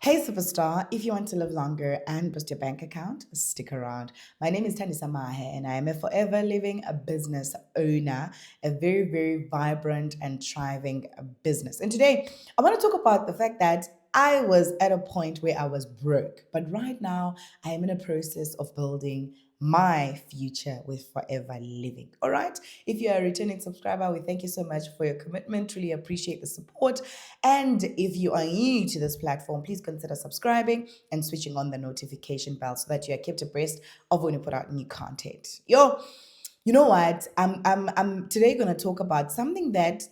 Hey, superstar, if you want to live longer and boost your bank account, stick around. My name is Tandisa Mahe, and I am a forever living a business owner, a very, very vibrant and thriving business. And today, I want to talk about the fact that I was at a point where I was broke, but right now I am in a process of building my future with Forever Living. All right. If you're a returning subscriber, we thank you so much for your commitment. Truly appreciate the support. And if you are new to this platform, please consider subscribing and switching on the notification bell so that you are kept abreast of when we put out new content. You know what? I'm today going to talk about something that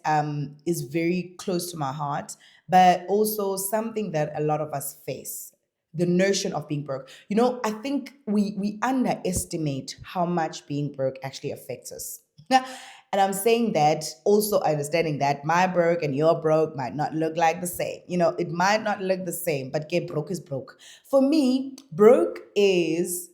is very close to my heart, but also something that a lot of us face. The notion of being broke. I think we underestimate how much being broke actually affects us. And I'm saying that also understanding that my broke and your broke might not look like the same. It might not look the same, but get broke is broke. For me, broke is,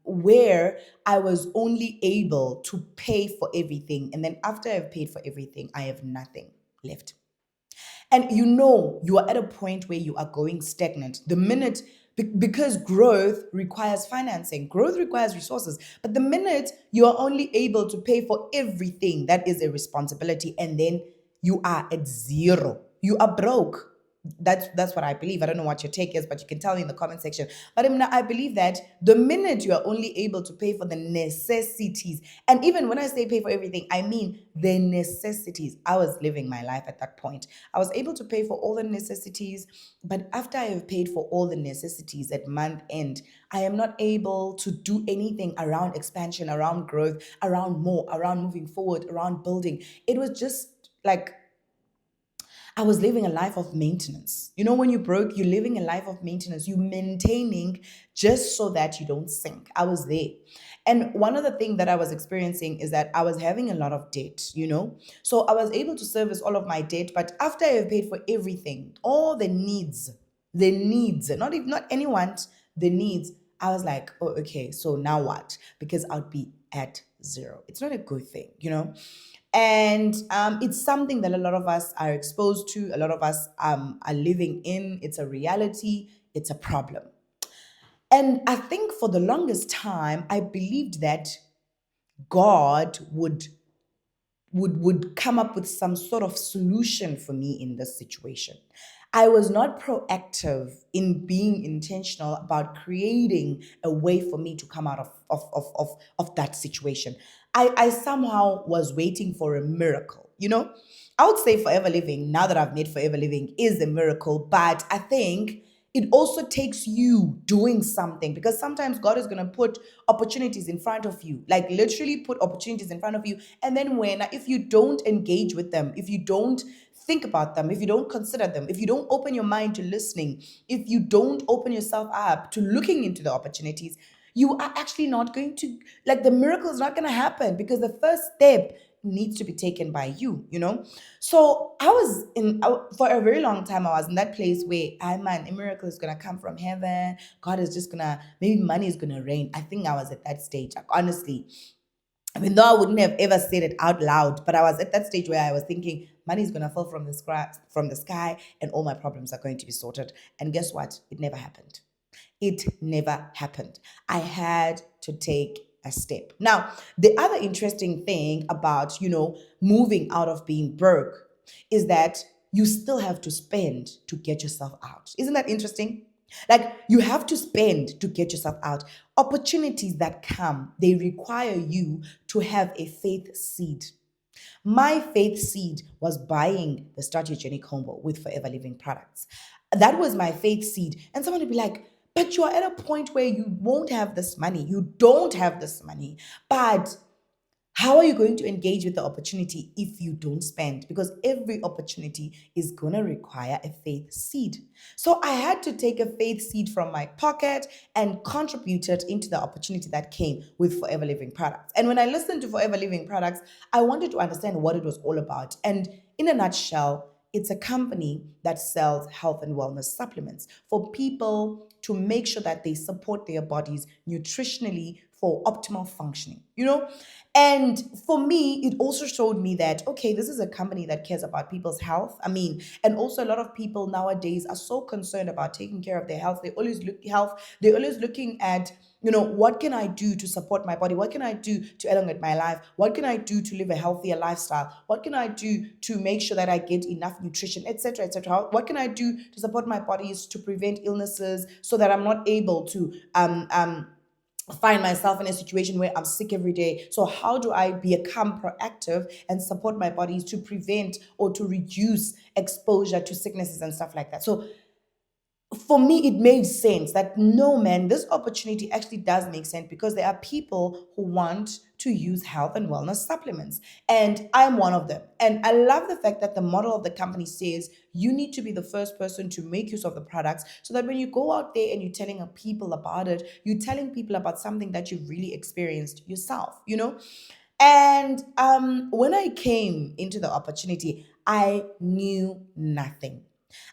where I was only able to pay for everything. And then after I've paid for everything, I have nothing left. And you are at a point where you are going stagnant. The minute, because growth requires financing, growth requires resources. But the minute you are only able to pay for everything, that is a responsibility. And then you are at zero. You are broke. That's what I believe. I don't know what your take is, but you can tell me in the comment section. But I believe that the minute you are only able to pay for the necessities, and even when I say pay for everything, I mean the necessities. I was living my life at that point. I was able to pay for all the necessities, but after I have paid for all the necessities at month end, I am not able to do anything around expansion, around growth, around more, around moving forward, around building. It was just like I was living a life of maintenance. When you broke, you're living a life of maintenance. You're maintaining just so that you don't sink. I was there. And one of the things that I was experiencing is that I was having a lot of debt. So I was able to service all of my debt, but after I have paid for everything, all the needs, not any wants, the needs, I was like, oh, okay, so now what? Because I'd be at zero. It's not a good thing. And it's something that a lot of us are exposed to, a lot of us are living in. It's a reality, it's a problem. And I think for the longest time, I believed that God would come up with some sort of solution for me in this situation. I was not proactive in being intentional about creating a way for me to come out of that situation. I somehow was waiting for a miracle. I would say Forever Living, now that I've made Forever Living, is a miracle, but I think it also takes you doing something, because sometimes God is going to put opportunities in front of you, like literally put opportunities in front of you. And then if you don't engage with them, if you don't think about them, if you don't consider them, if you don't open your mind to listening, if you don't open yourself up to looking into the opportunities, you are actually not going to, like, the miracle is not going to happen, because the first step needs to be taken by you. So for a very long time, I was in that place where, man, a miracle is going to come from heaven. God is just going to, maybe money is going to rain. I think I was at that stage, like, honestly. Even though I wouldn't have ever said it out loud, but I was at that stage where I was thinking money is going to fall from the sky and all my problems are going to be sorted. And guess what? It never happened. It never happened. I had to take a step. Now, the other interesting thing about, moving out of being broke is that you still have to spend to get yourself out. Isn't that interesting? Like, you have to spend to get yourself out. Opportunities that come, they require you to have a faith seed. My faith seed was buying the Start Your Journey combo with Forever Living products. That was my faith seed. And someone would be like, but you are at a point where you won't have this money. You don't have this money. But how are you going to engage with the opportunity if you don't spend? Because every opportunity is going to require a faith seed. So I had to take a faith seed from my pocket and contribute it into the opportunity that came with Forever Living products. And when I listened to Forever Living products, I wanted to understand what it was all about. And in a nutshell, it's a company that sells health and wellness supplements for people to make sure that they support their bodies nutritionally for optimal functioning, you know? And for me, it also showed me that, okay, this is a company that cares about people's health. I mean, and also a lot of people nowadays are so concerned about taking care of their health. They're always looking at, what can I do to support my body? What can I do to elongate my life? What can I do to live a healthier lifestyle? What can I do to make sure that I get enough nutrition, etc., etc.? What can I do to support my bodies to prevent illnesses so that I'm not able to find myself in a situation where I'm sick every day. So how do I become proactive and support my bodies to prevent or to reduce exposure to sicknesses and stuff like that? So for me, it made sense that no, man, this opportunity actually does make sense because there are people who want to use health and wellness supplements. And I'm one of them. And I love the fact that the model of the company says you need to be the first person to make use of the products so that when you go out there and you're telling people about it, you're telling people about something that you've really experienced yourself. And when I came into the opportunity, I knew nothing.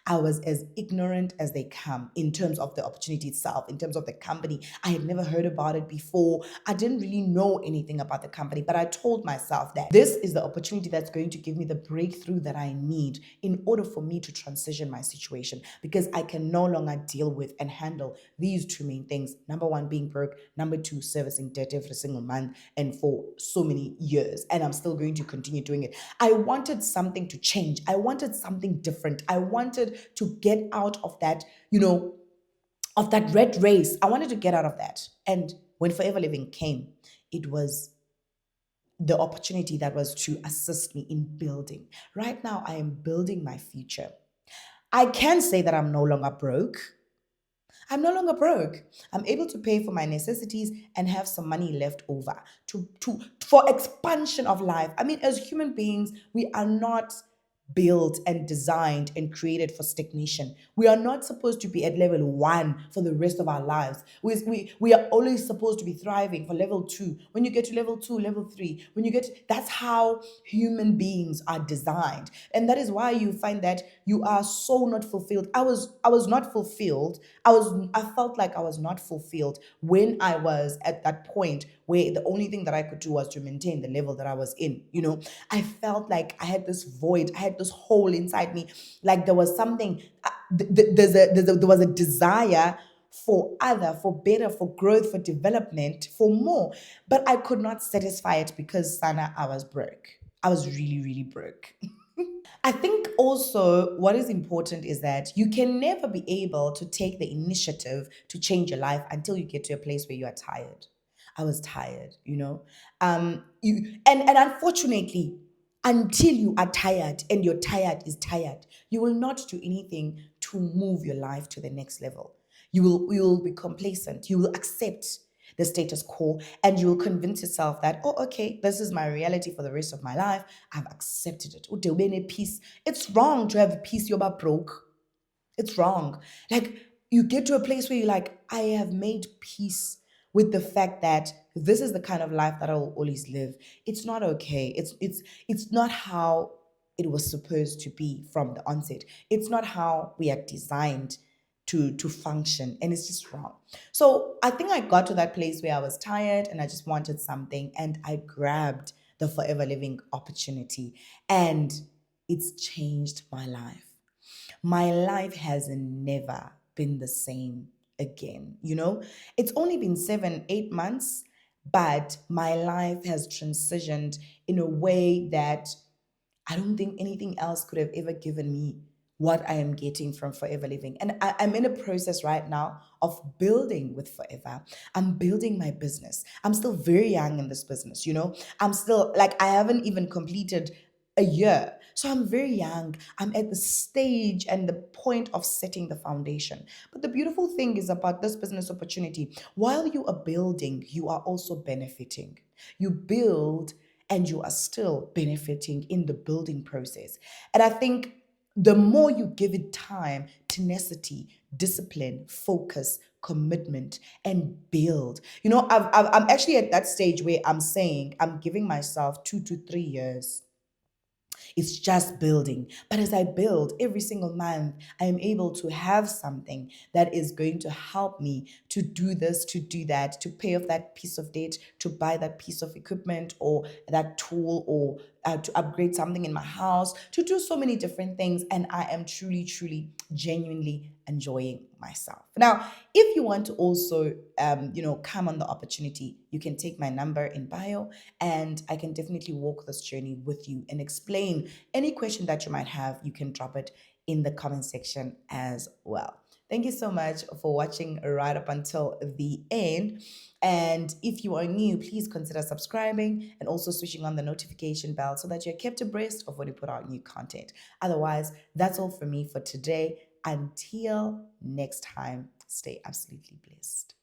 I was as ignorant as they come in terms of the opportunity itself, in terms of the company. I had never heard about it before. I didn't really know anything about the company, but I told myself that this is the opportunity that's going to give me the breakthrough that I need in order for me to transition my situation because I can no longer deal with and handle these two main things. Number one, being broke. Number two, servicing debt every single month and for so many years. And I'm still going to continue doing it. I wanted something to change. I wanted something different. I wanted to get out of that, of that red race. I wanted to get out of that. And when Forever Living came, it was the opportunity that was to assist me in building. Right now, I am building my future. I can say that I'm no longer broke. I'm no longer broke. I'm able to pay for my necessities and have some money left over for expansion of life. I mean, as human beings, we are not built and designed and created for stagnation. We are not supposed to be at level one for the rest of our lives. We are always supposed to be thriving for level two. When you get to level two, level three, that's how human beings are designed. And that is why you find that you are so not fulfilled. I was not fulfilled. I felt like I was not fulfilled when I was at that point where the only thing that I could do was to maintain the level that I was in. I felt like I had this void, I had this hole inside me, like there was something, there was a desire for better, for growth, for development, for more. But I could not satisfy it because, Sana, I was broke. I was really, really broke. I think also what is important is that you can never be able to take the initiative to change your life until you get to a place where you are tired. I was tired. And unfortunately, until you are tired and your tired is tired, you will not do anything to move your life to the next level. You will be complacent. You will accept the status quo and you will convince yourself that, oh, okay, this is my reality for the rest of my life. I've accepted it. Ude ube peace. It's wrong to have peace. You're about broke. It's wrong. Like you get to a place where you're like, I have made peace with the fact that this is the kind of life that I will always live. It's not okay. It's not how it was supposed to be from the onset. It's not how we are designed to function, and it's just wrong. So I think I got to that place where I was tired and I just wanted something, and I grabbed the Forever Living opportunity, and it's changed my life. My life has never been the same again. It's only been 7, 8 months, but my life has transitioned in a way that I don't think anything else could have ever given me what I am getting from Forever Living. And I'm in a process right now of building with Forever. I'm building my business. I'm still very young in this business. I'm still like, I haven't even completed a year. So I'm very young. I'm at the stage and the point of setting the foundation. But the beautiful thing is about this business opportunity, while you are building, you are also benefiting. You build and you are still benefiting in the building process. And I think the more you give it time, tenacity, discipline, focus, commitment, and build. I'm actually at that stage where I'm saying I'm giving myself 2 to 3 years It's just building. But as I build every single month, I am able to have something that is going to help me to do this, to do that, to pay off that piece of debt, to buy that piece of equipment or that tool, or to upgrade something in my house, to do so many different things. And I am truly, truly, genuinely enjoying myself. Now, if you want to also, come on the opportunity, you can take my number in bio, and I can definitely walk this journey with you and explain any question that you might have. You can drop it in the comment section as well. Thank you so much for watching right up until the end. And if you are new, please consider subscribing and also switching on the notification bell so that you're kept abreast of when we put out new content. Otherwise, that's all for me for today. Until next time, stay absolutely blessed.